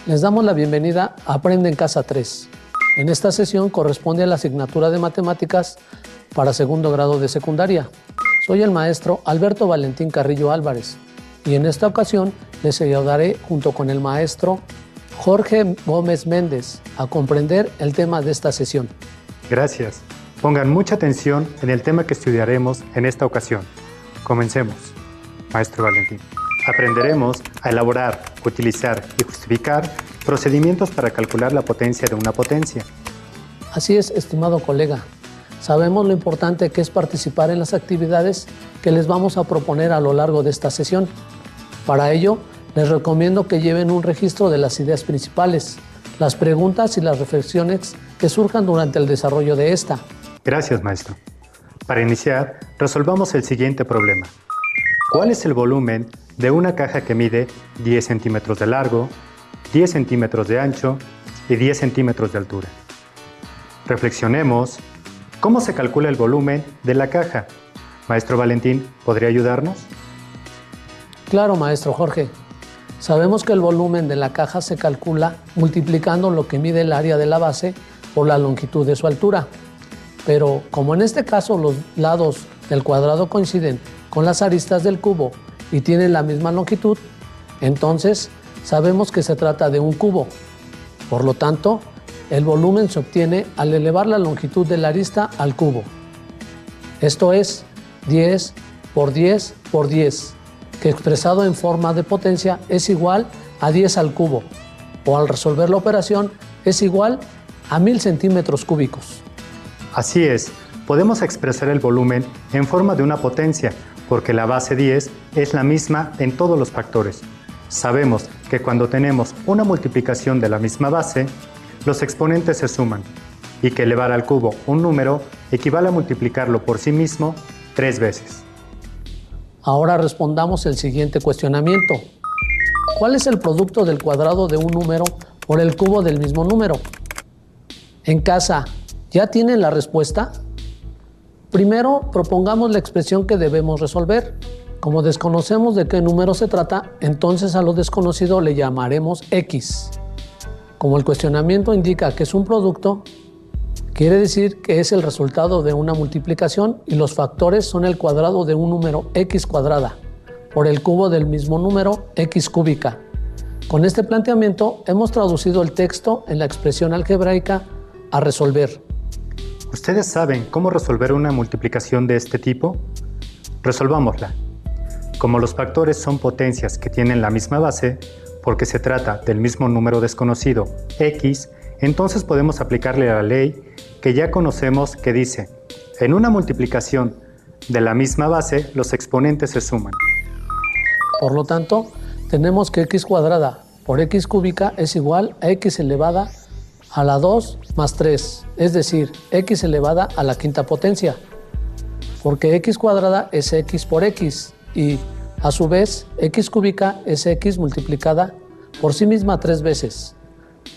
Les damos la bienvenida a Aprende en Casa 3. En esta sesión corresponde a la asignatura de Matemáticas para segundo grado de secundaria. Soy el maestro Alberto Valentín Carrillo Álvarez y en esta ocasión les ayudaré junto con el maestro Jorge Gómez Méndez a comprender el tema de esta sesión. Gracias. Pongan mucha atención en el tema que estudiaremos en esta ocasión. Comencemos, maestro Valentín. Aprenderemos a elaborar, utilizar y justificar procedimientos para calcular la potencia de una potencia. Así es, estimado colega. Sabemos lo importante que es participar en las actividades que les vamos a proponer a lo largo de esta sesión. Para ello, les recomiendo que lleven un registro de las ideas principales, las preguntas y las reflexiones que surjan durante el desarrollo de esta. Gracias, maestro. Para iniciar, resolvamos el siguiente problema. ¿Cuál es el volumen de una caja que mide 10 centímetros de largo, 10 centímetros de ancho y 10 centímetros de altura? Reflexionemos. ¿Cómo se calcula el volumen de la caja? Maestro Valentín, ¿podría ayudarnos? Claro, maestro Jorge. Sabemos que el volumen de la caja se calcula multiplicando lo que mide el área de la base por la longitud de su altura. Pero como en este caso los lados del cuadrado coinciden con las aristas del cubo y tienen la misma longitud, entonces sabemos que se trata de un cubo. Por lo tanto, el volumen se obtiene al elevar la longitud de la arista al cubo. Esto es 10 por 10 por 10, que expresado en forma de potencia es igual a 10 al cubo, o al resolver la operación es igual a 1000 centímetros cúbicos. Así es, podemos expresar el volumen en forma de una potencia, porque la base 10 es la misma en todos los factores. Sabemos que cuando tenemos una multiplicación de la misma base, los exponentes se suman, y que elevar al cubo un número equivale a multiplicarlo por sí mismo 3 veces. Ahora respondamos el siguiente cuestionamiento. ¿Cuál es el producto del cuadrado de un número por el cubo del mismo número? En casa, ¿ya tienen la respuesta? Primero, propongamos la expresión que debemos resolver. Como desconocemos de qué número se trata, entonces a lo desconocido le llamaremos X. Como el cuestionamiento indica que es un producto, quiere decir que es el resultado de una multiplicación y los factores son el cuadrado de un número X cuadrada por el cubo del mismo número X cúbica. Con este planteamiento hemos traducido el texto en la expresión algebraica a resolver. ¿Ustedes saben cómo resolver una multiplicación de este tipo? Resolvámosla. Como los factores son potencias que tienen la misma base, porque se trata del mismo número desconocido, X, entonces podemos aplicarle la ley que ya conocemos que dice: en una multiplicación de la misma base, los exponentes se suman. Por lo tanto, tenemos que X cuadrada por X cúbica es igual a X elevada a la 2 más 3, es decir, X elevada a la quinta potencia, porque X cuadrada es X por X y, a su vez, X cúbica es X multiplicada por sí misma 3 veces.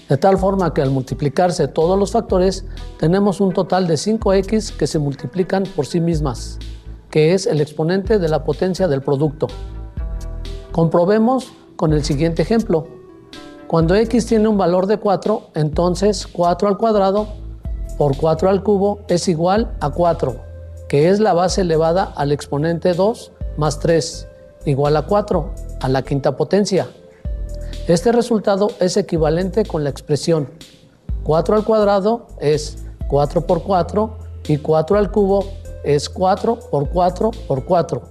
De tal forma que al multiplicarse todos los factores, tenemos un total de 5X que se multiplican por sí mismas, que es el exponente de la potencia del producto. Comprobemos con el siguiente ejemplo. Cuando X tiene un valor de 4, entonces 4 al cuadrado por 4 al cubo es igual a 4, que es la base elevada al exponente 2 más 3, igual a 4 a la quinta potencia. Este resultado es equivalente con la expresión 4 al cuadrado es 4 por 4 y 4 al cubo es 4 por 4 por 4.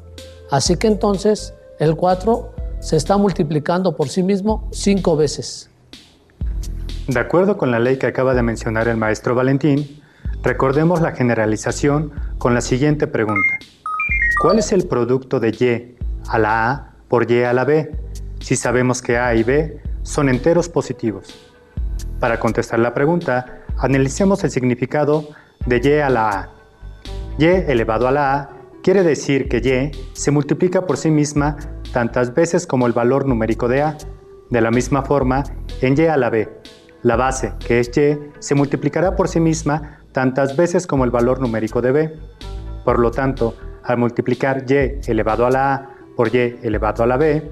Así que entonces el 4 se está multiplicando por sí mismo 5 veces. De acuerdo con la ley que acaba de mencionar el maestro Valentín, recordemos la generalización con la siguiente pregunta. ¿Cuál es el producto de Y a la A por Y a la B, si sabemos que A y B son enteros positivos? Para contestar la pregunta, analicemos el significado de Y a la A. Y elevado a la A quiere decir que Y se multiplica por sí misma tantas veces como el valor numérico de A. De la misma forma, en Y a la B, la base, que es Y, se multiplicará por sí misma tantas veces como el valor numérico de B. Por lo tanto, al multiplicar Y elevado a la A por Y elevado a la B,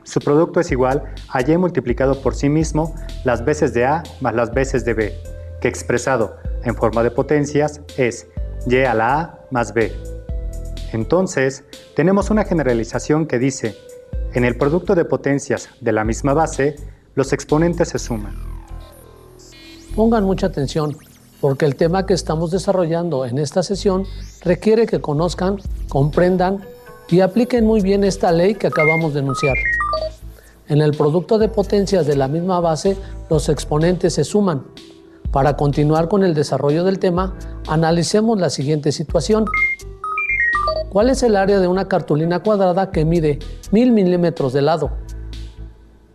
Su producto es igual a y multiplicado por sí mismo las veces de a más las veces de b, que expresado en forma de potencias es y a la a más b. Entonces, tenemos una generalización que dice, en el producto de potencias de la misma base, los exponentes se suman. Pongan mucha atención, porque el tema que estamos desarrollando en esta sesión requiere que conozcan, comprendan y apliquen muy bien esta ley que acabamos de enunciar. En el producto de potencias de la misma base, los exponentes se suman. Para continuar con el desarrollo del tema, analicemos la siguiente situación. ¿Cuál es el área de una cartulina cuadrada que mide 1000 milímetros de lado?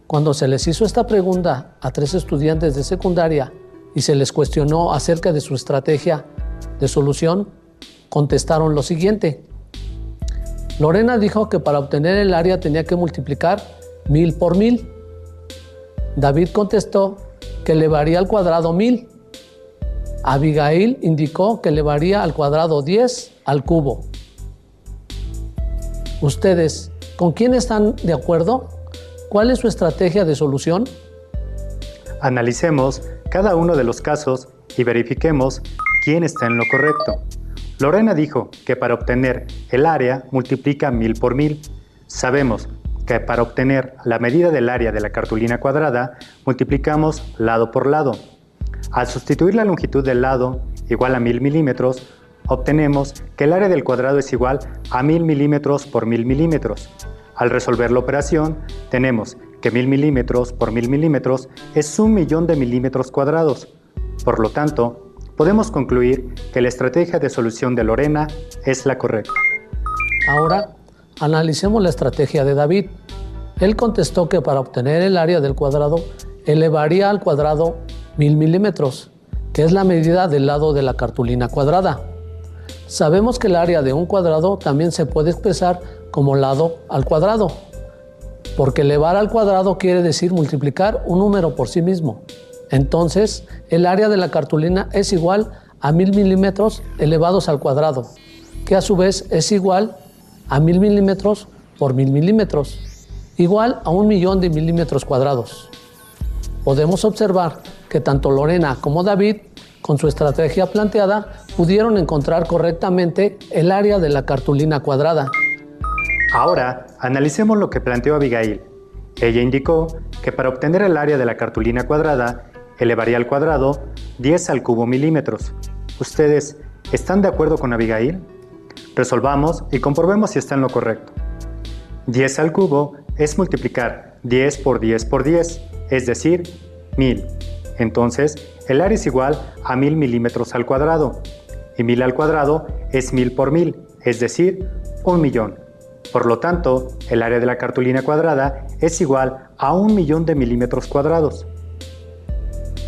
Cuando se les hizo esta pregunta a 3 estudiantes de secundaria y se les cuestionó acerca de su estrategia de solución, contestaron lo siguiente. Lorena dijo que para obtener el área tenía que multiplicar 1000 por 1000. David contestó que elevaría al cuadrado 1000. Abigail indicó que elevaría al cuadrado 10 al cubo. ¿Ustedes con quién están de acuerdo? ¿Cuál es su estrategia de solución? Analicemos cada uno de los casos y verifiquemos quién está en lo correcto. Lorena dijo que para obtener el área multiplica 1000 por 1000. Sabemos que para obtener la medida del área de la cartulina cuadrada multiplicamos lado por lado. Al sustituir la longitud del lado igual a 1000 milímetros, obtenemos que el área del cuadrado es igual a 1000 milímetros por 1000 milímetros. Al resolver la operación, tenemos que 1000 milímetros por 1000 milímetros es 1.000.000 de milímetros cuadrados. Por lo tanto, podemos concluir que la estrategia de solución de Lorena es la correcta. Ahora, analicemos la estrategia de David. Él contestó que para obtener el área del cuadrado, elevaría al cuadrado 1000 milímetros, que es la medida del lado de la cartulina cuadrada. Sabemos que el área de un cuadrado también se puede expresar como lado al cuadrado, porque elevar al cuadrado quiere decir multiplicar un número por sí mismo. Entonces, el área de la cartulina es igual a 1000 milímetros elevados al cuadrado, que a su vez es igual a 1000 milímetros por 1000 milímetros, igual a 1.000.000 de milímetros cuadrados. Podemos observar que tanto Lorena como David, con su estrategia planteada, pudieron encontrar correctamente el área de la cartulina cuadrada. Ahora, analicemos lo que planteó Abigail. Ella indicó que para obtener el área de la cartulina cuadrada, elevaría al cuadrado 10 al cubo milímetros. ¿Ustedes están de acuerdo con Abigail? Resolvamos y comprobemos si está en lo correcto. 10 al cubo es multiplicar 10 por 10 por 10, es decir, 1000. Entonces, el área es igual a 1000 milímetros al cuadrado. Y 1000 al cuadrado es 1000 por 1000, es decir, 1.000.000. Por lo tanto, el área de la cartulina cuadrada es igual a 1.000.000 de milímetros cuadrados.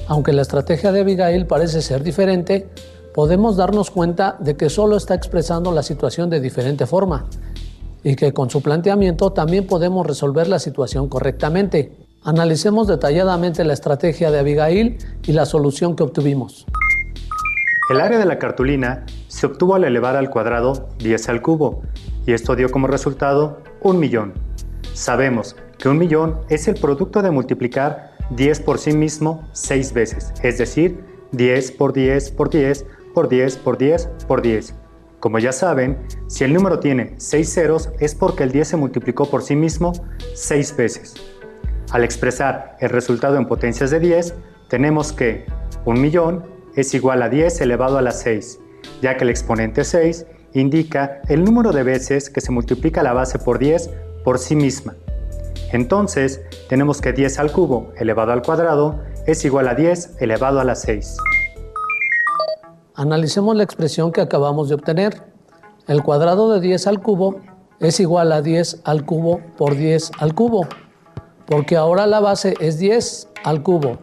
Aunque la estrategia de Abigail parece ser diferente, podemos darnos cuenta de que solo está expresando la situación de diferente forma y que con su planteamiento también podemos resolver la situación correctamente. Analicemos detalladamente la estrategia de Abigail y la solución que obtuvimos. El área de la cartulina se obtuvo al elevar al cuadrado 10 al cubo, y esto dio como resultado 1.000.000. Sabemos que 1.000.000 es el producto de multiplicar 10 por sí mismo 6 veces, es decir, 10 por 10 por 10 por 10 por 10 por 10. Como ya saben, si el número tiene 6 ceros es porque el 10 se multiplicó por sí mismo 6 veces. Al expresar el resultado en potencias de 10, tenemos que 1.000.000 es igual a 10 elevado a la 6, ya que el exponente 6 indica el número de veces que se multiplica la base por 10 por sí misma. Entonces, tenemos que 10 al cubo elevado al cuadrado es igual a 10 elevado a la 6. Analicemos la expresión que acabamos de obtener. El cuadrado de 10 al cubo es igual a 10 al cubo por 10 al cubo, porque ahora la base es 10 al cubo,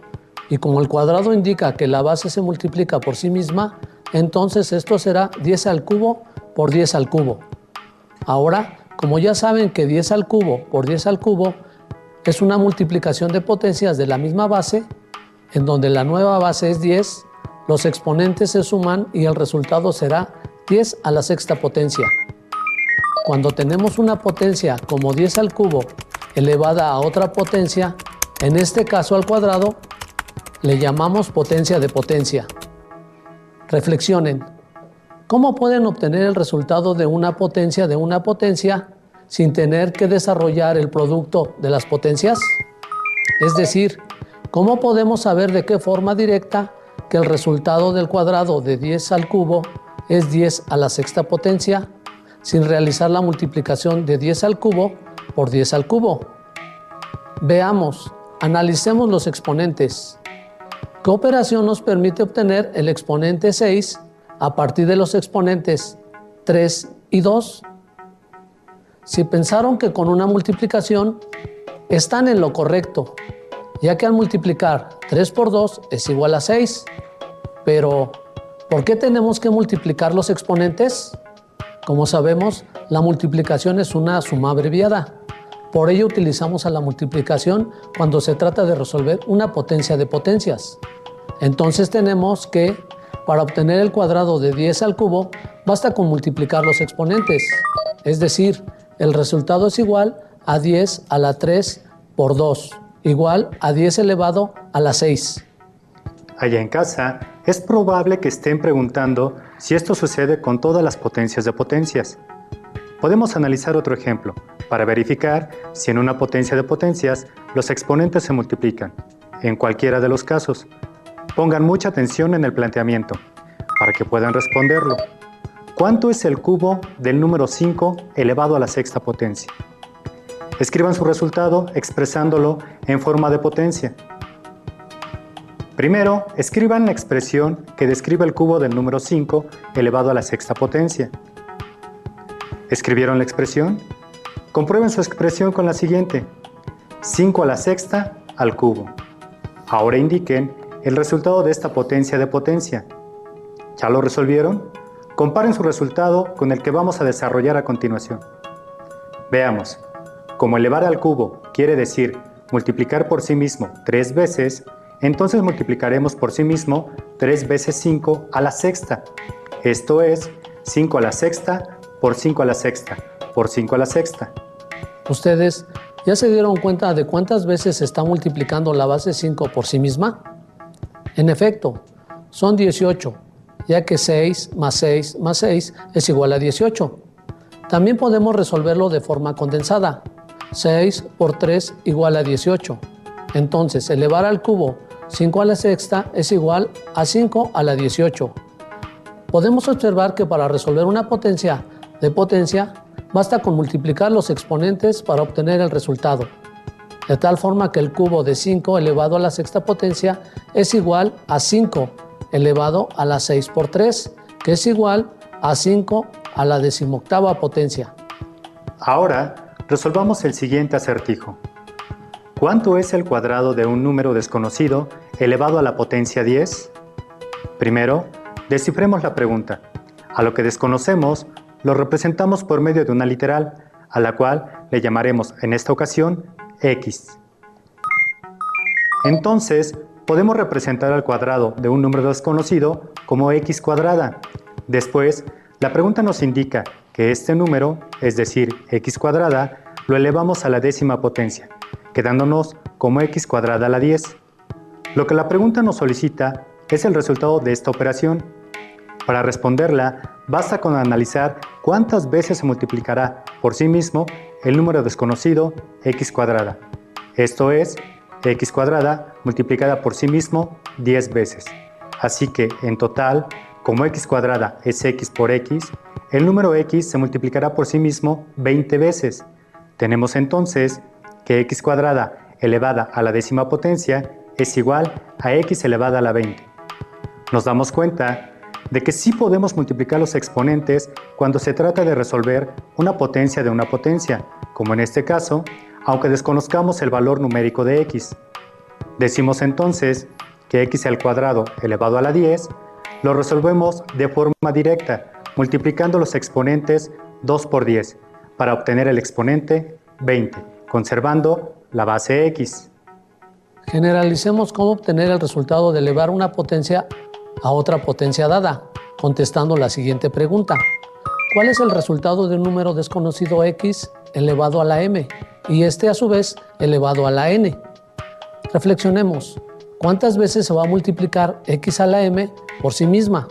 y como el cuadrado indica que la base se multiplica por sí misma, entonces esto será 10 al cubo por 10 al cubo. Ahora, como ya saben que 10 al cubo por 10 al cubo es una multiplicación de potencias de la misma base, en donde la nueva base es 10, los exponentes se suman y el resultado será 10 a la sexta potencia. Cuando tenemos una potencia como 10 al cubo elevada a otra potencia, en este caso al cuadrado, le llamamos potencia de potencia. Reflexionen. ¿Cómo pueden obtener el resultado de una potencia sin tener que desarrollar el producto de las potencias? Es decir, ¿cómo podemos saber de qué forma directa que el resultado del cuadrado de 10 al cubo es 10 a la sexta potencia sin realizar la multiplicación de 10 al cubo por 10 al cubo? Veamos, analicemos los exponentes. ¿Qué operación nos permite obtener el exponente 6 a partir de los exponentes 3 y 2? Si pensaron que con una multiplicación están en lo correcto, ya que al multiplicar 3 por 2 es igual a 6. Pero, ¿por qué tenemos que multiplicar los exponentes? Como sabemos, la multiplicación es una suma abreviada. Por ello utilizamos a la multiplicación cuando se trata de resolver una potencia de potencias. Entonces tenemos que, para obtener el cuadrado de 10 al cubo, basta con multiplicar los exponentes. Es decir, el resultado es igual a 10 a la 3 por 2, igual a 10 elevado a la 6. Allá en casa, es probable que estén preguntando si esto sucede con todas las potencias de potencias. Podemos analizar otro ejemplo para verificar si en una potencia de potencias los exponentes se multiplican. En cualquiera de los casos, pongan mucha atención en el planteamiento para que puedan responderlo. ¿Cuánto es el cubo del número 5 elevado a la sexta potencia? Escriban su resultado expresándolo en forma de potencia. Primero, escriban la expresión que describe el cubo del número 5 elevado a la sexta potencia. ¿Escribieron la expresión? Comprueben su expresión con la siguiente: 5 a la sexta al cubo. Ahora indiquen el resultado de esta potencia de potencia. ¿Ya lo resolvieron? Comparen su resultado con el que vamos a desarrollar a continuación. Veamos. Como elevar al cubo quiere decir multiplicar por sí mismo 3 veces, entonces multiplicaremos por sí mismo 3 veces 5 a la sexta. Esto es 5 a la sexta por 5 a la sexta por 5 a la sexta. ¿Ustedes ya se dieron cuenta de cuántas veces se está multiplicando la base 5 por sí misma? En efecto, son 18, ya que 6 más 6 más 6 es igual a 18. También podemos resolverlo de forma condensada. 6 por 3 igual a 18. Entonces, elevar al cubo 5 a la sexta es igual a 5 a la 18. Podemos observar que para resolver una potencia de potencia, basta con multiplicar los exponentes para obtener el resultado. De tal forma que el cubo de 5 elevado a la sexta potencia es igual a 5 elevado a la 6 por 3, que es igual a 5 a la 18ª potencia. Ahora, resolvamos el siguiente acertijo. ¿Cuánto es el cuadrado de un número desconocido elevado a la potencia 10? Primero, descifremos la pregunta. A lo que desconocemos, lo representamos por medio de una literal, a la cual le llamaremos en esta ocasión x. Entonces, podemos representar al cuadrado de un número desconocido como x cuadrada. Después, la pregunta nos indica que este número, es decir, x cuadrada, lo elevamos a la 10ª potencia, quedándonos como x cuadrada a la 10. Lo que la pregunta nos solicita es el resultado de esta operación. Para responderla, basta con analizar cuántas veces se multiplicará por sí mismo el número desconocido x cuadrada. Esto es, x cuadrada multiplicada por sí mismo 10 veces. Así que, en total, como x cuadrada es x por x, el número x se multiplicará por sí mismo 20 veces. Tenemos entonces que x cuadrada elevada a la 10ª potencia es igual a x elevada a la 20. Nos damos cuenta de que sí podemos multiplicar los exponentes cuando se trata de resolver una potencia de una potencia, como en este caso, aunque desconozcamos el valor numérico de x. Decimos entonces que x al cuadrado elevado a la 10 lo resolvemos de forma directa, multiplicando los exponentes 2 por 10, para obtener el exponente 20, conservando la base x. Generalicemos cómo obtener el resultado de elevar una potencia a otra potencia dada, contestando la siguiente pregunta. ¿Cuál es el resultado de un número desconocido x elevado a la m? y este a su vez elevado a la n. Reflexionemos, ¿cuántas veces se va a multiplicar x a la m por sí misma?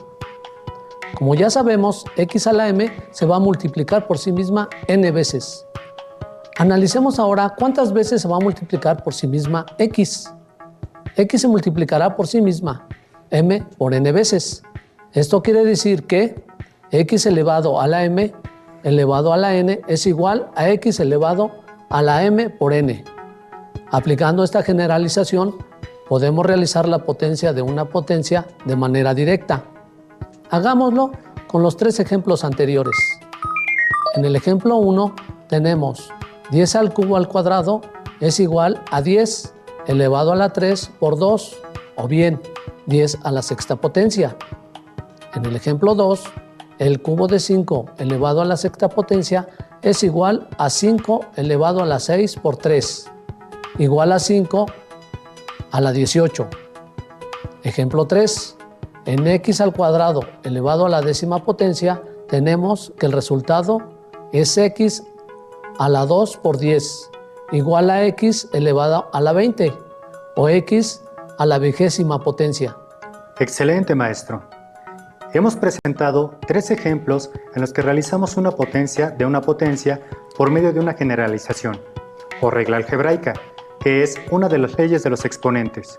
Como ya sabemos, x a la m se va a multiplicar por sí misma n veces. Analicemos ahora cuántas veces se va a multiplicar por sí misma x. X se multiplicará por sí misma m por n veces. Esto quiere decir que x elevado a la m elevado a la n es igual a x elevado a la m por n. Aplicando esta generalización, podemos realizar la potencia de una potencia de manera directa. Hagámoslo con los tres ejemplos anteriores. En el ejemplo 1 tenemos 10 al cubo al cuadrado es igual a 10 elevado a la 3 por 2, o bien 10 a la sexta potencia. En el ejemplo 2, el cubo de 5 elevado a la sexta potencia es igual a 5 elevado a la 6 por 3, igual a 5 a la 18. Ejemplo 3, en x al cuadrado elevado a la décima potencia tenemos que el resultado es x a la 2 por 10, igual a x elevado a la 20, o x a la vigésima potencia. Excelente, maestro. Hemos presentado tres ejemplos en los que realizamos una potencia de una potencia por medio de una generalización, o regla algebraica, que es una de las leyes de los exponentes.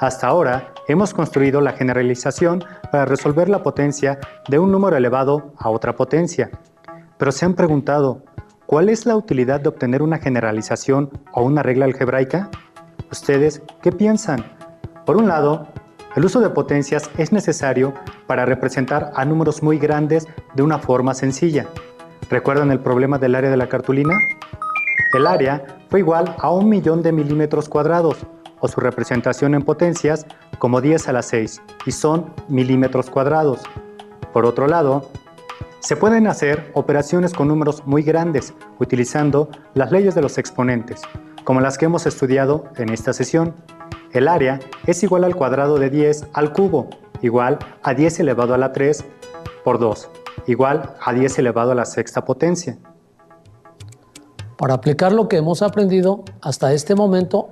Hasta ahora hemos construido la generalización para resolver la potencia de un número elevado a otra potencia. Pero se han preguntado, ¿cuál es la utilidad de obtener una generalización o una regla algebraica? ¿Ustedes qué piensan? Por un lado, el uso de potencias es necesario para representar a números muy grandes de una forma sencilla. ¿Recuerdan el problema del área de la cartulina? El área fue igual a 1.000.000 de milímetros cuadrados, o su representación en potencias como 10 a la 6, y son milímetros cuadrados. Por otro lado, se pueden hacer operaciones con números muy grandes utilizando las leyes de los exponentes, como las que hemos estudiado en esta sesión. El área es igual al cuadrado de 10 al cubo, igual a 10 elevado a la 3 por 2, igual a 10 elevado a la sexta potencia. Para aplicar lo que hemos aprendido hasta este momento,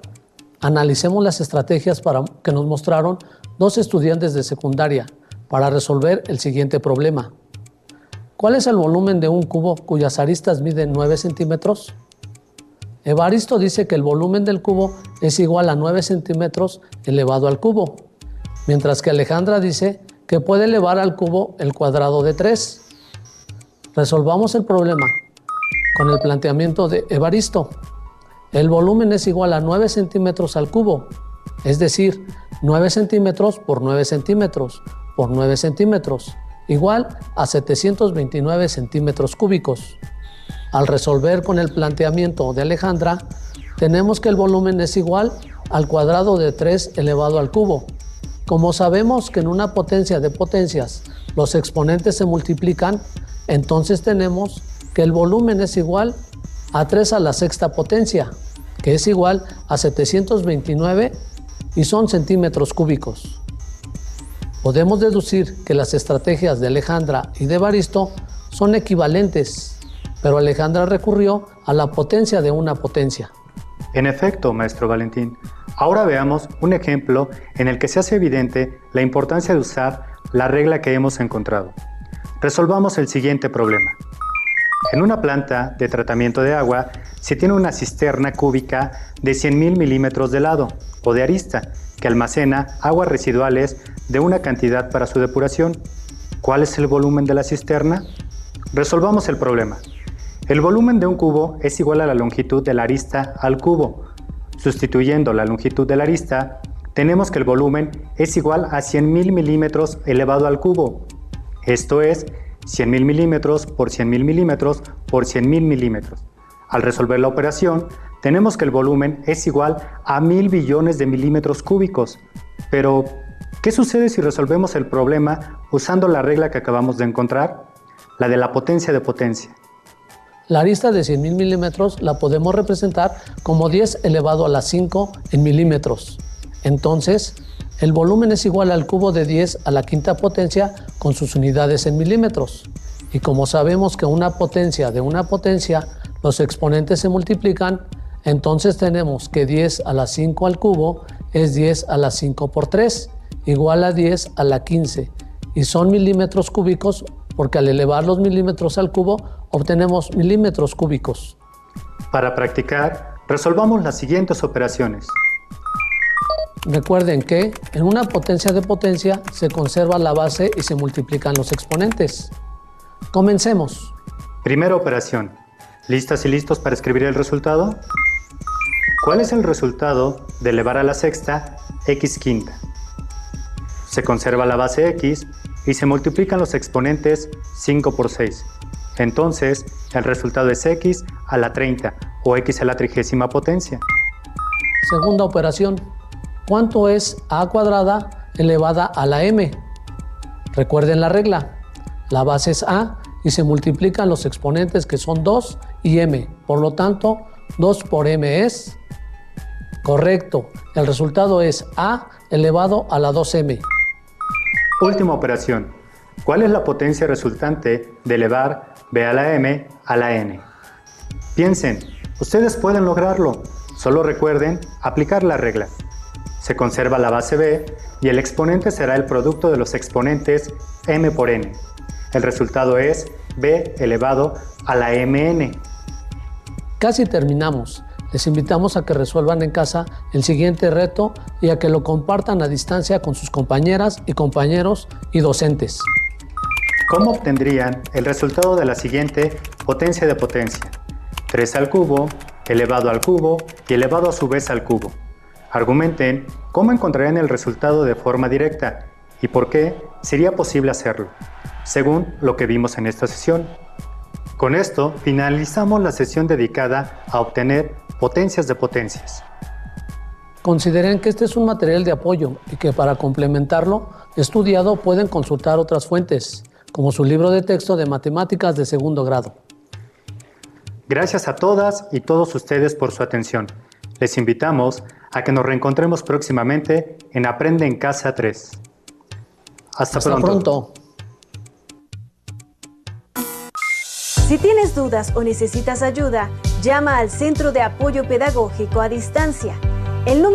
analicemos las estrategias que nos mostraron dos estudiantes de secundaria para resolver el siguiente problema. ¿Cuál es el volumen de un cubo cuyas aristas miden 9 centímetros? Evaristo dice que el volumen del cubo es igual a 9 centímetros elevado al cubo, mientras que Alejandra dice que puede elevar al cubo el cuadrado de 3. Resolvamos el problema con el planteamiento de Evaristo. El volumen es igual a 9 centímetros al cubo, es decir, 9 centímetros por 9 centímetros por 9 centímetros, igual a 729 centímetros cúbicos. Al resolver con el planteamiento de Alejandra, tenemos que el volumen es igual al cuadrado de 3 elevado al cubo. Como sabemos que en una potencia de potencias los exponentes se multiplican, entonces tenemos que el volumen es igual a 3 a la sexta potencia, que es igual a 729 y son centímetros cúbicos. Podemos deducir que las estrategias de Alejandra y de Evaristo son equivalentes, pero Alejandra recurrió a la potencia de una potencia. En efecto, maestro Valentín. Ahora veamos un ejemplo en el que se hace evidente la importancia de usar la regla que hemos encontrado. Resolvamos el siguiente problema. En una planta de tratamiento de agua se tiene una cisterna cúbica de 100.000 milímetros de lado o de arista que almacena aguas residuales de una cantidad para su depuración. ¿Cuál es el volumen de la cisterna? Resolvamos el problema. El volumen de un cubo es igual a la longitud de la arista al cubo. Sustituyendo la longitud de la arista, tenemos que el volumen es igual a 100.000 milímetros elevado al cubo. Esto es 100.000 milímetros por 100.000 milímetros por 100.000 milímetros. Al resolver la operación, tenemos que el volumen es igual a 1.000 billones de milímetros cúbicos. Pero, ¿qué sucede si resolvemos el problema usando la regla que acabamos de encontrar? La de la potencia de potencia. La arista de 100.000 milímetros la podemos representar como 10 elevado a la 5 en milímetros. Entonces, el volumen es igual al cubo de 10 a la quinta potencia con sus unidades en milímetros. Y como sabemos que una potencia de una potencia, los exponentes se multiplican, Entonces tenemos que 10 a la 5 al cubo es 10 a la 5 por 3, igual a 10 a la 15. Y son milímetros cúbicos porque al elevar los milímetros al cubo obtenemos milímetros cúbicos. Para practicar, resolvamos las siguientes operaciones. Recuerden que en una potencia de potencia se conserva la base y se multiplican los exponentes. Comencemos. Primera operación. ¿Listas y listos para escribir el resultado? ¿Cuál es el resultado de elevar a la sexta x quinta? Se conserva la base x y se multiplican los exponentes 5 por 6. Entonces, el resultado es x a la 30 o x a la 30ª potencia. Segunda operación. ¿Cuánto es a cuadrada elevada a la m? Recuerden la regla. La base es a y se multiplican los exponentes que son 2 y m. Por lo tanto, 2 por m es correcto. El resultado es a elevado a la 2m. Última operación. ¿Cuál es la potencia resultante de elevar b a la m a la n? Piensen, ustedes pueden lograrlo. Solo recuerden aplicar la regla. Se conserva la base b y el exponente será el producto de los exponentes m por n. El resultado es b elevado a la mn. Casi terminamos. Les invitamos a que resuelvan en casa el siguiente reto y a que lo compartan a distancia con sus compañeras y compañeros y docentes. ¿Cómo obtendrían el resultado de la siguiente potencia de potencia? 3 al cubo, elevado al cubo y elevado a su vez al cubo. Argumenten cómo encontrarían el resultado de forma directa y por qué sería posible hacerlo, según lo que vimos en esta sesión. Con esto finalizamos la sesión dedicada a obtener potencias de potencias. Consideren que este es un material de apoyo y que para complementarlo estudiado pueden consultar otras fuentes, como su libro de texto de matemáticas de segundo grado. Gracias a todas y todos ustedes por su atención. Les invitamos a que nos reencontremos próximamente en Aprende en Casa 3. Hasta pronto. Si tienes dudas o necesitas ayuda, llama al Centro de Apoyo Pedagógico a Distancia. El número